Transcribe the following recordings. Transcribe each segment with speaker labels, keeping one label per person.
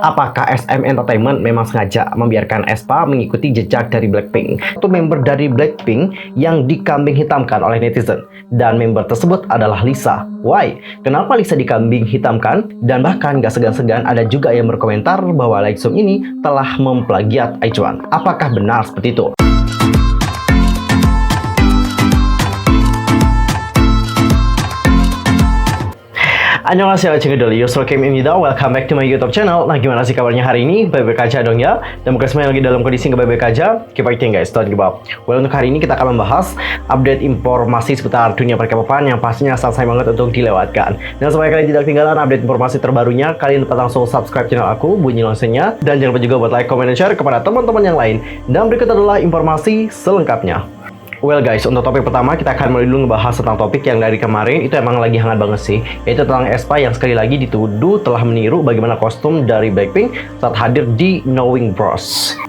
Speaker 1: Apakah SM Entertainment memang sengaja membiarkan aespa mengikuti jejak dari Blackpink? Itu member dari Blackpink yang dikambing hitamkan oleh netizen. Dan member tersebut adalah Lisa. Why? Kenapa Lisa dikambing hitamkan? Dan bahkan gak segan-segan ada juga yang berkomentar bahwa Lexum ini telah memplagiat Ichuan. Apakah benar seperti itu? Annyeonghaseyo, welcome back to my YouTube channel. Nah, gimana sih kabarnya hari ini? Baik-baik aja dong ya? Dan mungkin semuanya lagi dalam kondisi nggak baik-baik aja. Keep fighting guys, don't give up. Well, untuk hari ini kita akan membahas update informasi seputar dunia per-K-popan yang pastinya sangat sayang banget untuk dilewatkan. Dan supaya kalian tidak ketinggalan update informasi terbarunya, kalian dapat langsung subscribe channel aku, bunyi loncengnya, dan jangan lupa juga buat like, comment, dan share kepada teman-teman yang lain. Dan berikut adalah informasi selengkapnya. Well guys, untuk topik pertama kita akan mulai dulu ngebahas tentang topik yang dari kemarin itu emang lagi hangat banget sih, yaitu tentang aespa yang sekali lagi dituduh telah meniru bagaimana kostum dari Blackpink saat hadir di Knowing Bros.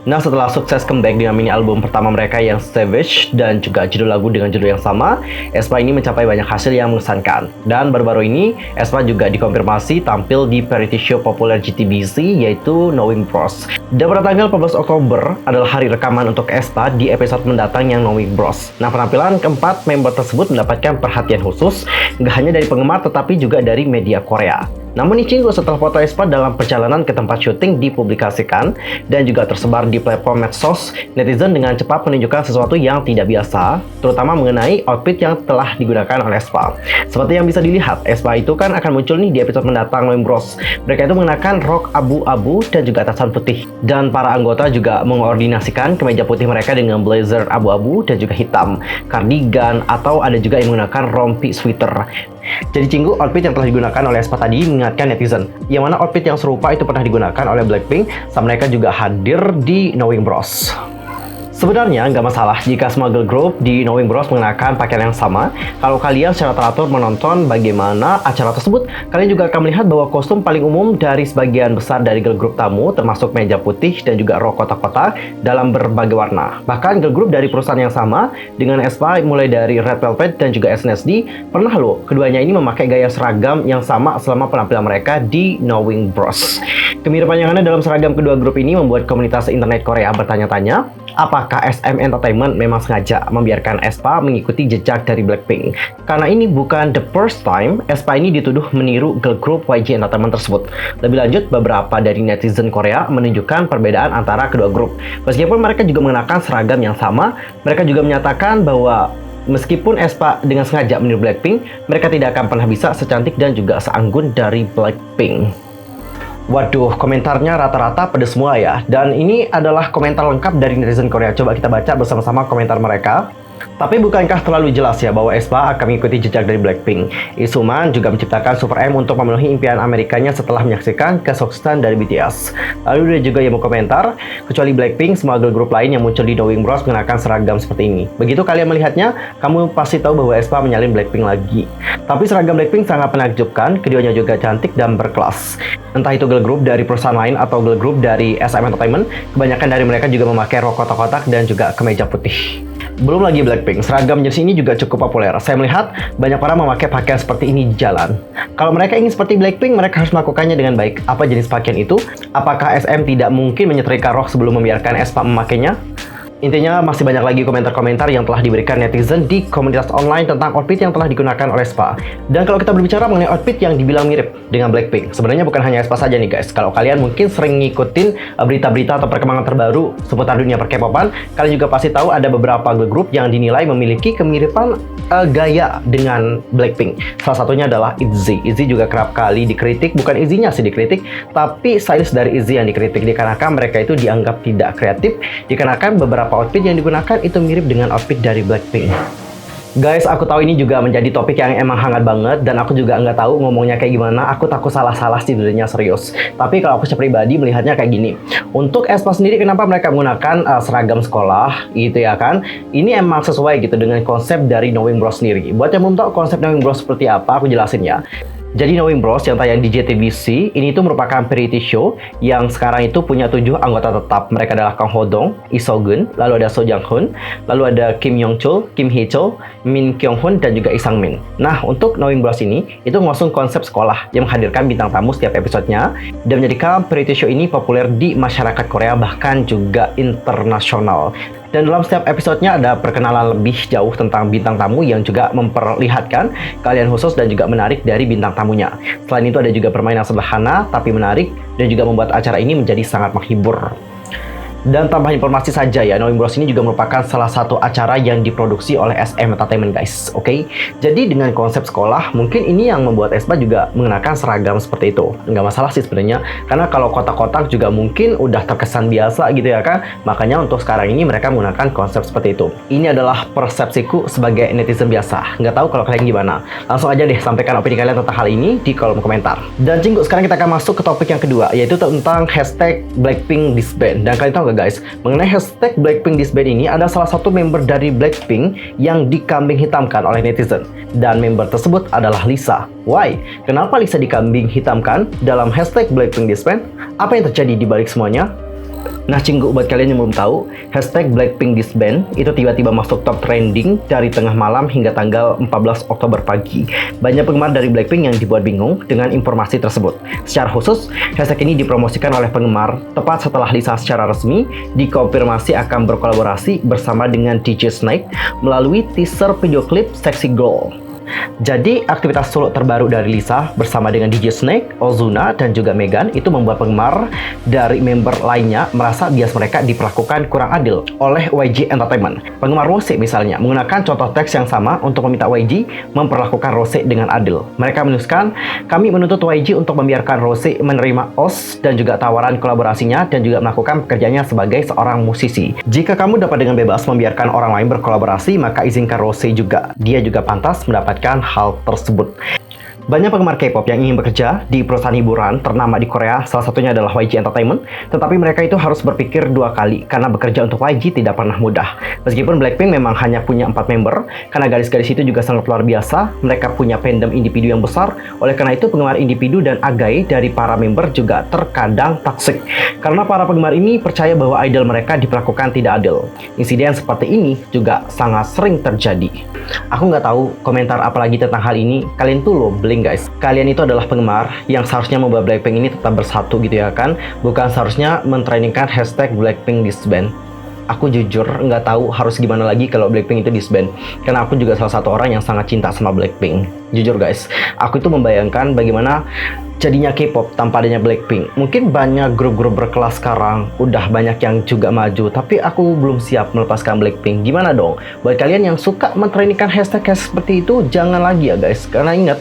Speaker 1: Nah, setelah sukses comeback dengan mini album pertama mereka yang Savage dan juga judul lagu dengan judul yang sama, aespa ini mencapai banyak hasil yang mengesankan. Dan baru-baru ini, aespa juga dikonfirmasi tampil di variety show populer GTBC yaitu Knowing Bros. Dan pada tanggal 14 Oktober adalah hari rekaman untuk aespa di episode mendatang yang Knowing Bros. Nah, penampilan keempat member tersebut mendapatkan perhatian khusus, nggak hanya dari penggemar tetapi juga dari media Korea. Namun Ichingo setelah foto aespa dalam perjalanan ke tempat syuting dipublikasikan dan juga tersebar di platform medsos, netizen dengan cepat menunjukkan sesuatu yang tidak biasa, terutama mengenai outfit yang telah digunakan oleh aespa. Seperti yang bisa dilihat, aespa itu kan akan muncul nih di episode mendatang Knowing Bros. Mereka itu mengenakan rok abu-abu dan juga atasan putih. Dan para anggota juga mengoordinasikan kemeja putih mereka dengan blazer abu-abu dan juga hitam, kardigan, atau ada juga yang menggunakan rompi sweater. Jadi Cinggu, outfit yang telah digunakan oleh aespa tadi mengingatkan netizen, yang mana outfit yang serupa itu pernah digunakan oleh Blackpink saat mereka juga hadir di Knowing Bros. Sebenarnya nggak masalah jika semua girl group di Knowing Bros mengenakan pakaian yang sama. Kalau kalian secara teratur menonton bagaimana acara tersebut, kalian juga akan melihat bahwa kostum paling umum dari sebagian besar dari girl group tamu termasuk meja putih dan juga rok kotak-kotak dalam berbagai warna. Bahkan girl group dari perusahaan yang sama dengan aespa mulai dari Red Velvet dan juga SNSD pernah loh keduanya ini memakai gaya seragam yang sama selama penampilan mereka di Knowing Bros. Kemiripan yang ada dalam seragam kedua grup ini membuat komunitas internet Korea bertanya-tanya, apakah SM Entertainment memang sengaja membiarkan aespa mengikuti jejak dari Blackpink? Karena ini bukan the first time aespa ini dituduh meniru girl group YG Entertainment tersebut. Lebih lanjut, beberapa dari netizen Korea menunjukkan perbedaan antara kedua grup. Meskipun mereka juga mengenakan seragam yang sama, mereka juga menyatakan bahwa meskipun aespa dengan sengaja meniru Blackpink, mereka tidak akan pernah bisa secantik dan juga seanggun dari Blackpink. Waduh, komentarnya rata-rata pedes semua ya. Dan ini adalah komentar lengkap dari netizen Korea. Coba kita baca bersama-sama komentar mereka. Tapi bukankah terlalu jelas ya bahwa aespa akan mengikuti jejak dari Blackpink? Isuman juga menciptakan Super M untuk memenuhi impian Amerikanya setelah menyaksikan kesuksesan dari BTS. Lalu dia juga yang mau komentar, kecuali Blackpink, semua girl group lain yang muncul di Knowing Bros mengenakan seragam seperti ini. Begitu kalian melihatnya, kamu pasti tahu bahwa aespa menyalin Blackpink lagi. Tapi seragam Blackpink sangat menakjubkan, keduanya juga cantik dan berkelas. Entah itu girl group dari perusahaan lain atau girl group dari SM Entertainment, kebanyakan dari mereka juga memakai rok kotak-kotak dan juga kemeja putih. Belum lagi Blackpink, seragam jersey ini juga cukup populer. Saya melihat banyak orang memakai pakaian seperti ini di jalan. Kalau mereka ingin seperti Blackpink, mereka harus melakukannya dengan baik. Apa jenis pakaian itu? Apakah SM tidak mungkin menyetrika rok sebelum membiarkan aespa memakainya? Intinya masih banyak lagi komentar-komentar yang telah diberikan netizen di komunitas online tentang outfit yang telah digunakan oleh aespa. Dan kalau kita berbicara mengenai outfit yang dibilang mirip dengan Blackpink, sebenarnya bukan hanya aespa saja nih guys. Kalau kalian mungkin sering ngikutin berita-berita atau perkembangan terbaru seputar dunia per-K-popan, kalian juga pasti tahu ada beberapa girl group yang dinilai memiliki kemiripan gaya dengan Blackpink. Salah satunya adalah ITZY. ITZY juga kerap kali dikritik, bukan ITZY-nya sih dikritik, tapi stylist dari ITZY yang dikritik dikarenakan mereka itu dianggap tidak kreatif, dikarenakan beberapa outfit yang digunakan itu mirip dengan outfit dari Blackpink. Guys, aku tahu ini juga menjadi topik yang emang hangat banget dan aku juga nggak tahu ngomongnya kayak gimana. Aku takut salah-salah sih sebenarnya, serius. Tapi kalau aku secara pribadi melihatnya kayak gini. Untuk aespa sendiri, kenapa mereka menggunakan seragam sekolah gitu ya kan? Ini emang sesuai gitu dengan konsep dari Knowing Bros sendiri. Buat yang belum tahu konsep Knowing Bros seperti apa, aku jelasin ya. Jadi Knowing Bros yang tayang di JTBC ini tuh merupakan variety show yang sekarang itu punya 7 anggota tetap. Mereka adalah Kang Ho Dong, Lee So Geun, lalu ada So Jang Hoon, lalu ada Kim Yong Chul, Kim Hee Chul, Min Kyung Hoon, dan juga Lee Sang Min. Nah, untuk Knowing Bros ini itu mengusung konsep sekolah yang menghadirkan bintang tamu setiap episodenya dan menjadikan variety show ini populer di masyarakat Korea bahkan juga internasional. Dan dalam setiap episodenya ada perkenalan lebih jauh tentang bintang tamu yang juga memperlihatkan keahlian khusus dan juga menarik dari bintang tamunya. Selain itu ada juga permainan sederhana tapi menarik dan juga membuat acara ini menjadi sangat menghibur. Dan tambahan informasi saja ya, Knowing Bros ini juga merupakan salah satu acara yang diproduksi oleh SM Entertainment guys, oke? Jadi dengan konsep sekolah, mungkin ini yang membuat Aespa juga mengenakan seragam seperti itu. Nggak masalah sih sebenarnya, karena kalau kotak-kotak juga mungkin udah terkesan biasa gitu ya kan? Makanya untuk sekarang ini mereka menggunakan konsep seperti itu. Ini adalah persepsiku sebagai netizen biasa. Nggak tahu kalau kalian gimana? Langsung aja deh sampaikan opini kalian tentang hal ini di kolom komentar. Dan Cinggu, sekarang kita akan masuk ke topik yang kedua, yaitu tentang hashtag Blackpink disband. Dan kalian tahu nggak guys, mengenai hashtag Blackpink disband ini ada salah satu member dari Blackpink yang dikambing hitamkan oleh netizen. Dan member tersebut adalah Lisa. Why? Kenapa Lisa dikambing hitamkan dalam hashtag Blackpink disband? Apa yang terjadi di balik semuanya? Nah Cinggu, buat kalian yang belum tahu, hashtag Blackpink disband itu tiba-tiba masuk top trending dari tengah malam hingga tanggal 14 Oktober pagi. Banyak penggemar dari Blackpink yang dibuat bingung dengan informasi tersebut. Secara khusus, hashtag ini dipromosikan oleh penggemar tepat setelah Lisa secara resmi dikonfirmasi akan berkolaborasi bersama dengan DJ Snake melalui teaser video klip Sexy Girl. Jadi, aktivitas solo terbaru dari Lisa bersama dengan DJ Snake, Ozuna, dan juga Megan itu membuat penggemar dari member lainnya merasa bias mereka diperlakukan kurang adil oleh YG Entertainment. Penggemar Rose misalnya menggunakan contoh teks yang sama untuk meminta YG memperlakukan Rose dengan adil. Mereka menuliskan, kami menuntut YG untuk membiarkan Rose menerima OS dan juga tawaran kolaborasinya dan juga melakukan pekerjaannya sebagai seorang musisi. Jika kamu dapat dengan bebas membiarkan orang lain berkolaborasi, maka izinkan Rose juga. Dia juga pantas mendapat hal tersebut. Banyak penggemar K-pop yang ingin bekerja di perusahaan hiburan ternama di Korea, salah satunya adalah YG Entertainment, tetapi mereka itu harus berpikir 2 kali karena bekerja untuk YG tidak pernah mudah. Meskipun Blackpink memang hanya punya 4 member, karena gadis-gadis itu juga sangat luar biasa, mereka punya fandom individu yang besar, oleh karena itu penggemar individu dan agai dari para member juga terkadang toksik. Karena para penggemar ini percaya bahwa idol mereka diperlakukan tidak adil. Insiden seperti ini juga sangat sering terjadi. Aku nggak tahu komentar apalagi tentang hal ini, kalian tuh loh bling guys. Kalian itu adalah penggemar yang seharusnya membuat Blackpink ini tetap bersatu gitu ya kan, bukan seharusnya mentrainingkan hashtag Blackpink disband. Aku jujur nggak tahu harus gimana lagi kalau Blackpink itu disband, karena aku juga salah satu orang yang sangat cinta sama Blackpink. Jujur guys, aku itu membayangkan bagaimana jadinya K-pop tanpa adanya Blackpink. Mungkin banyak grup-grup berkelas sekarang, udah banyak yang juga maju, tapi aku belum siap melepaskan Blackpink. Gimana dong? Buat kalian yang suka mentrainingkan hashtag seperti itu, jangan lagi ya guys. Karena ingat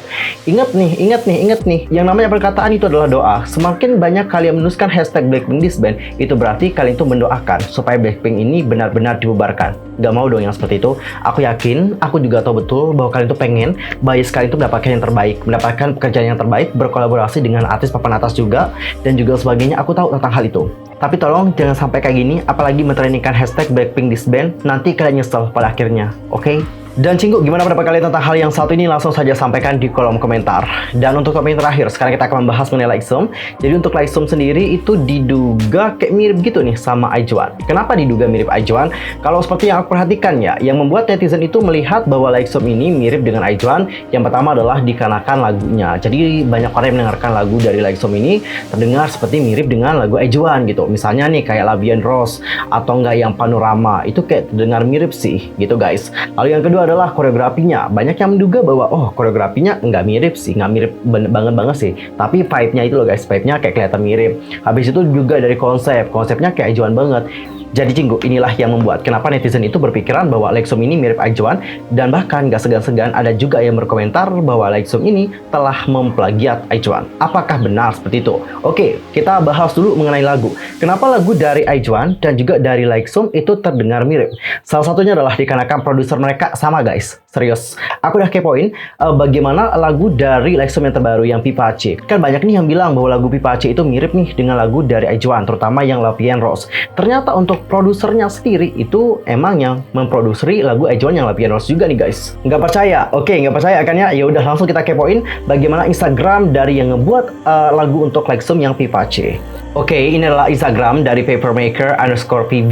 Speaker 1: nih, yang namanya perkataan itu adalah doa. Semakin banyak kalian menuliskan hashtag Blackpink disband, itu berarti kalian itu mendoakan supaya Blackpink ini benar-benar dibubarkan. Gak mau dong yang seperti itu. Aku yakin, aku juga tahu betul bahwa kalian itu pengen bias kalian itu mendapatkan yang terbaik, mendapatkan pekerjaan yang terbaik, berkolaborasi dengan artis papan atas juga, dan juga sebagainya. Aku tahu tentang hal itu. Tapi tolong jangan sampai kayak gini, apalagi mentrainingkan hashtag Blackpink disband, nanti kalian nyesel pada akhirnya, oke? Dan Cinggu, gimana pendapat kalian tentang hal yang satu ini? Langsung saja sampaikan di kolom komentar. Dan untuk topik terakhir, sekarang kita akan membahas mengenai Lightsum. Jadi untuk Lightsum sendiri itu diduga kayak mirip gitu nih sama IZ*ONE. Kenapa diduga mirip IZ*ONE? Kalau seperti yang aku perhatikan ya, yang membuat netizen itu melihat bahwa Lightsum ini mirip dengan IZ*ONE, yang pertama adalah dikarenakan lagunya. Jadi banyak orang yang mendengarkan lagu dari Lightsum ini terdengar seperti mirip dengan lagu IZ*ONE gitu. Misalnya nih kayak La Vie en Rose atau enggak yang Panorama, itu kayak terdengar mirip sih gitu guys. Lalu yang kedua adalah koreografinya. Banyak yang menduga bahwa oh koreografinya nggak mirip sih, nggak mirip banget sih, tapi vibe-nya itu loh guys, vibe-nya kayak kelihatan mirip. Habis itu juga dari konsepnya kayak IZ*ONE banget. Jadi Cinggu, inilah yang membuat kenapa netizen itu berpikiran bahwa Lightsum ini mirip IZ*ONE, dan bahkan gak segan-segan ada juga yang berkomentar bahwa Lightsum ini telah memplagiat IZ*ONE. Apakah benar seperti itu? Oke, kita bahas dulu mengenai lagu. Kenapa lagu dari IZ*ONE dan juga dari Lightsum itu terdengar mirip? Salah satunya adalah dikarenakan produser mereka sama guys. Serius, aku udah kepoin bagaimana lagu dari Lexom yang terbaru yang Pipache. Kan banyak nih yang bilang bahwa lagu Pipache itu mirip nih dengan lagu dari IZ*ONE, terutama yang La Vie en Rose. Ternyata untuk produsernya sendiri itu emang yang memproduksi lagu IZ*ONE yang La Vie en Rose juga nih guys. Nggak percaya? Oke, nggak percaya kan ya? Ya udah langsung kita kepoin bagaimana Instagram dari yang ngebuat lagu untuk Lexom yang Pipache. Oke, ini adalah Instagram dari Papermaker_PV.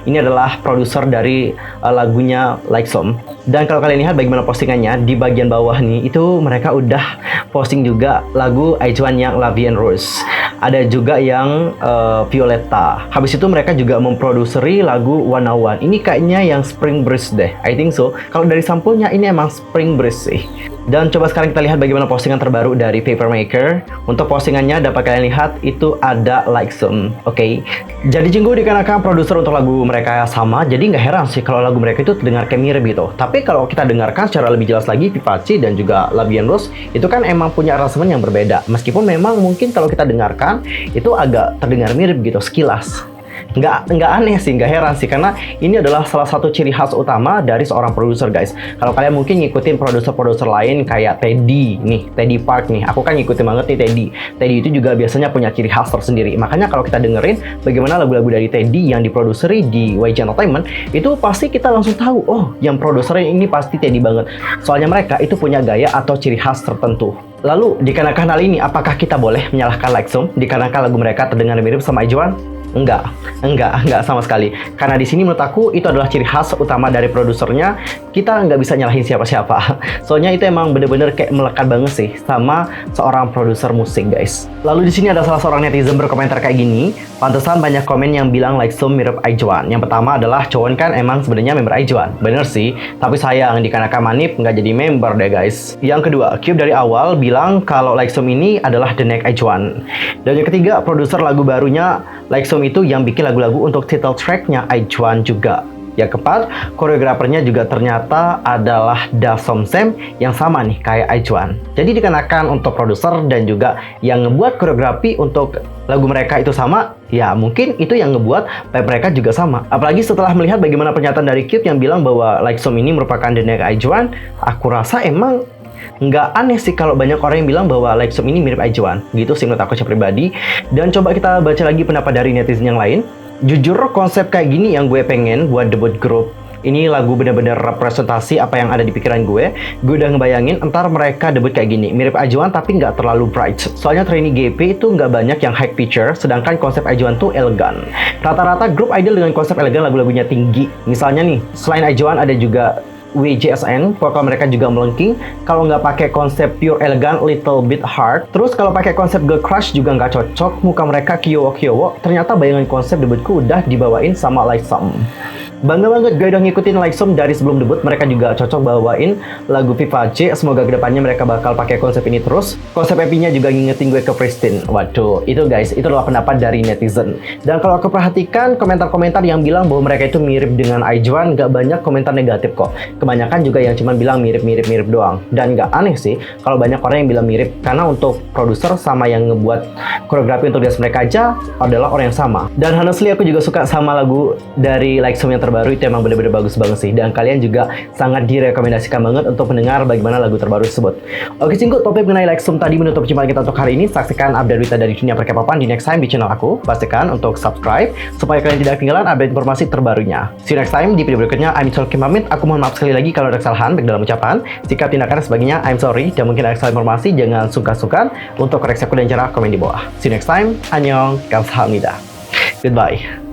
Speaker 1: Ini adalah produser dari lagunya Lexom. Dan kalau kalian lihat bagaimana postingannya, di bagian bawah nih, itu mereka udah posting juga lagu IZ*ONE yang La Vie en Rose. Ada juga yang Violetta. Habis itu mereka juga memproduksi lagu 101. Ini kayaknya yang Spring Breeze deh, I think so. Kalau dari sampulnya ini emang Spring Breeze sih. Dan coba sekarang kita lihat bagaimana postingan terbaru dari Papermaker. Untuk postingannya dapat kalian lihat itu ada Lexom. Oke. Jadi Jinggu dikarenakan produser untuk lagu mereka sama, jadi nggak heran sih kalau lagu mereka itu terdengar kayak mirip gitu. Tapi kalau kita dengarkan secara lebih jelas lagi, Pipache dan juga La Vie en Rose itu kan emang punya aransemen yang berbeda. Meskipun memang mungkin kalau kita dengarkan itu agak terdengar mirip gitu sekilas. Nggak aneh sih, nggak heran sih, karena ini adalah salah satu ciri khas utama dari seorang produser guys. Kalau kalian mungkin ngikutin produser-produser lain kayak Teddy nih, Teddy Park nih, aku kan ngikutin banget nih Teddy. Teddy itu juga biasanya punya ciri khas tersendiri. Makanya kalau kita dengerin bagaimana lagu-lagu dari Teddy yang diproduksi di YG Entertainment, itu pasti kita langsung tahu, oh yang produsernya ini pasti Teddy banget. Soalnya mereka itu punya gaya atau ciri khas tertentu. Lalu dikarenakan hal ini, apakah kita boleh menyalahkan Lexom dikarenakan lagu mereka terdengar mirip sama IZ*ONE? Enggak sama sekali. Karena di sini menurut aku itu adalah ciri khas utama dari produsernya. Kita nggak bisa nyalahin siapa-siapa. Soalnya itu emang bener-bener kayak melekat banget sih sama seorang produser musik guys. Lalu di sini ada salah seorang netizen berkomentar kayak gini. Pantesan banyak komen yang bilang Lexom mirip IZ*ONE. Yang pertama adalah Chowon kan emang sebenarnya member IZ*ONE. Bener sih. Tapi sayang dikarenakan Manip nggak jadi member deh guys. Yang kedua, Cube dari awal bilang kalau Lexom ini adalah the next IZ*ONE. Dan yang ketiga, produser lagu barunya Lexom itu yang bikin lagu-lagu untuk title tracknya IZ*ONE juga. Yang keempat, koreografernya juga ternyata adalah Da Som Sem yang sama nih kayak IZ*ONE. Jadi dikenakan untuk produser dan juga yang ngebuat koreografi untuk lagu mereka itu sama, ya mungkin itu yang ngebuat vibe mereka juga sama. Apalagi setelah melihat bagaimana pernyataan dari Cube yang bilang bahwa Lexom ini merupakan the next IZ*ONE, aku rasa emang nggak aneh sih kalau banyak orang yang bilang bahwa Lexom ini mirip IZ*ONE. Gitu sih menurut aku secara pribadi. Dan coba kita baca lagi pendapat dari netizen yang lain. Jujur konsep kayak gini yang gue pengen buat debut grup. Ini lagu bener-bener representasi apa yang ada di pikiran gue. Gue udah ngebayangin entar mereka debut kayak gini. Mirip IZ*ONE tapi nggak terlalu bright. Soalnya Trainee GP itu nggak banyak yang high picture, sedangkan konsep IZ*ONE tuh elegan. Rata-rata grup idol dengan konsep elegan lagu-lagunya tinggi. Misalnya nih, selain IZ*ONE ada juga WJSN, vokal mereka juga melengking. Kalau nggak pakai konsep pure elegan, little bit hard. Terus kalau pakai konsep girl crush juga nggak cocok. Muka mereka kiowo-kiowo. Ternyata bayangan konsep debutku udah dibawain sama Lexom. Bangga banget gue udah ngikutin Lexom dari sebelum debut. Mereka juga cocok bawain lagu Pipache. Semoga kedepannya mereka bakal pakai konsep ini terus. Konsep EP-nya juga ngingetin gue ke Pristine. Waduh, itu guys, itu adalah pendapat dari netizen. Dan kalau aku perhatikan komentar-komentar yang bilang bahwa mereka itu mirip dengan IZ*ONE, gak banyak komentar negatif kok. Kebanyakan juga yang cuma bilang mirip-mirip doang. Dan gak aneh sih kalau banyak orang yang bilang mirip, karena untuk produser sama yang ngebuat koreografi untuk dance mereka aja adalah orang yang sama. Dan honestly aku juga suka sama lagu dari Lexom yang terbaru, itu emang bener-bener bagus banget sih. Dan kalian juga sangat direkomendasikan banget untuk mendengar bagaimana lagu terbaru tersebut. Oke Cinggu, topik mengenai Lexom tadi menutup perjumpaan kita untuk hari ini. Saksikan update berita dari dunia per-K-popan di next time di channel aku. Pastikan untuk subscribe supaya kalian tidak ketinggalan update informasi terbarunya. See you next time di video berikutnya. I'm Kim pamit. Aku mohon maaf sekali lagi kalau ada kesalahan baik dalam ucapan, sikap, tindakan, dan sebagainya. I'm sorry. Dan mungkin ada kesalahan informasi, jangan sungkan-sungkan untuk koreksi aku dan cara komen di bawah. See you next time. Annyeong, kamsahamnida. Goodbye.